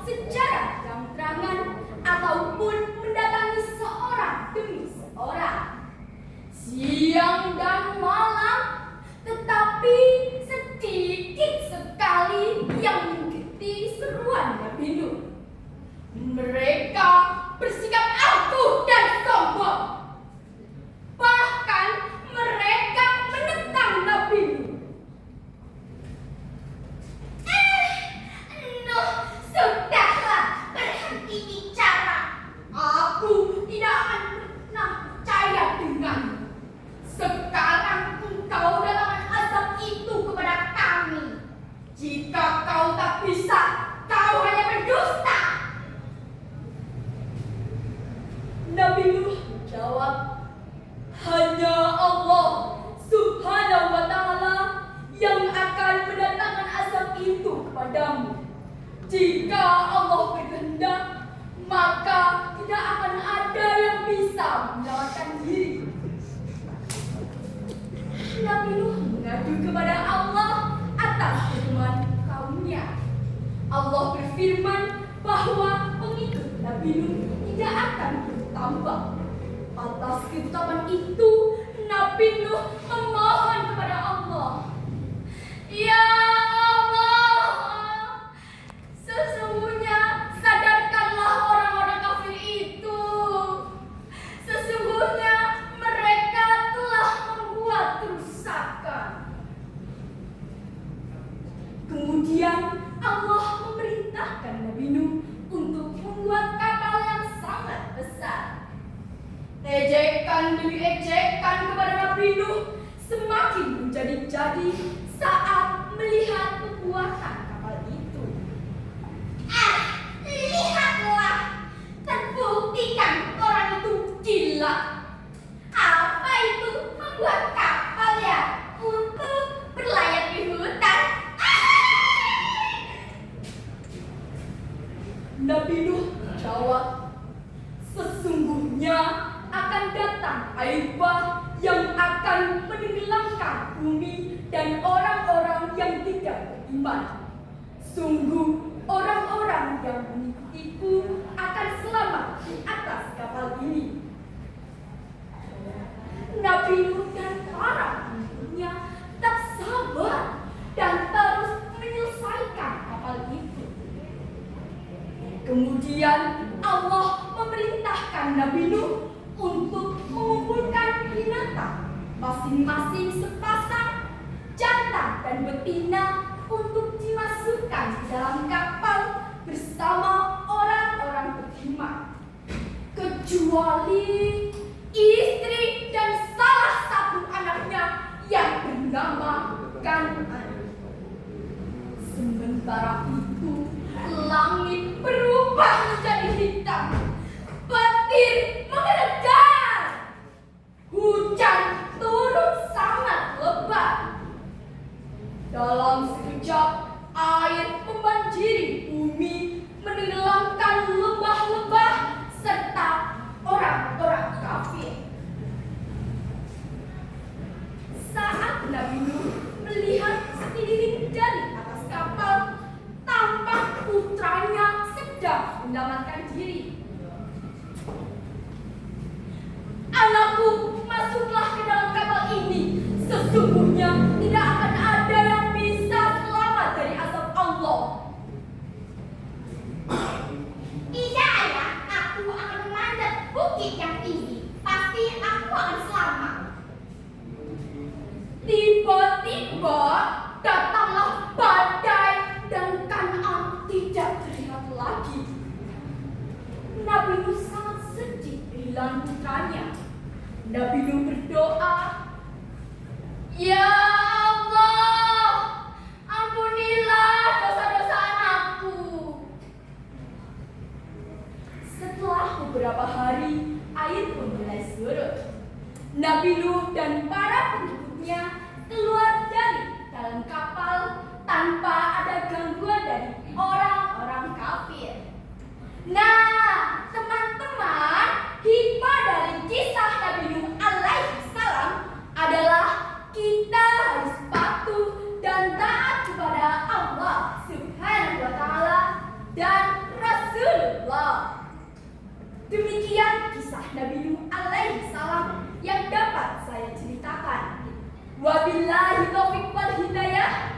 secara terang-terangan ataupun mendatangi seorang demi seorang, siang dan malam, tetapi sedikit sekali yang mengikuti seruan Nabi Nuh. Mereka bersikap angkuh dan sombong. Bahkan mereka menentang Nabi Nuh. Nuh, sudahlah, berhenti bicara. Aku tidak akan pernah percaya denganmu. Sekarang engkau datangkan azab itu kepada kami. Jika kau tak bisa, kau hanya berdusta. Nabi Nuh jawab, hanya Allah Subhanahu wa Ta'ala yang akan mendatangkan azab itu kepadamu. Jika Allah berkehendak, maka tidak akan ada yang bisa menyelamatkan diri. Nabi Nuh mengadu kepada Allah atas firman kaumnya. Allah berfirman bahwa pengikut Nabi Nuh tidak akan bertambah. Atas ketetapan itu, Nabi Nuh memohon kepada Allah, ya Allah, sesungguhnya sadarkanlah orang-orang kafir itu. Sesungguhnya mereka telah membuat kerusakan. Kemudian Allah memerintahkan Nabi Nuh untuk membuat kapal yang sangat besar. Ejekan demi ejekan kepada Nabi Nuh semakin menjadi-jadi saat melihat pembuatan kapal itu. Lihatlah, terbuktikan orang itu gila. Apa itu membuat kapal ya untuk berlayar di hutan? Nabi Nuh jawab, sesungguhnya akan datang air bah yang akan menenggelamkan bumi dan orang-orang yang tidak beriman. Sungguh orang-orang yang mengikutiku akan selamat di atas kapal ini. Nabi Nuh dan para pengikutnya tak sabar dan terus menyelesaikan kapal itu. Kemudian Allah memerintahkan Nabi Nuh untuk mengumpulkan binatang masing-masing sepasang, jantan dan betina, untuk dimasukkan ke dalam kapal bersama orang-orang beriman, kecuali istri dan salah satu anaknya yang bernama Kan'an. Sementara itu, langit berubah menjadi hitam, petir menggelegar, hujan turun sangat lebat. Dalam sekejap, air membanjiri bumi, menenggelamkan lembah-lembah serta orang-orang kafir. Saat Nabi Nuh melihat sekeliling dari atas kapal, tampak putranya sedang menyelamatkan diri. Anakku, masuklah ke dalam kapal ini. Sesungguhnya tidak akan ada yang bisa selamat dari azab Allah. Tidak ayah, aku akan memanjat bukit yang tinggi. Pasti aku akan selamat. Tiba-tiba datanglah badai dan Kan'an tidak terlihat lagi. Nabi Nuh sangat sedih kehilangan putranya. Nabi Nuh berdoa, ya Allah, ampunilah dosa-dosa anakku. Setelah beberapa hari, air pun mulai surut. Nabi Nuh dan para pengikutnya keluar dari dalam kapal tanpa ada gangguan dari orang-orang kafir. Nah, teman-teman, hikmah dari kisah Nabi Nuh alaihi salam adalah kita harus patuh dan taat kepada Allah Subhanahu wa Ta'ala dan kisah Nabi Nuh alaihi salam yang dapat saya ceritakan. Wabillahi taufiq wal hidayah.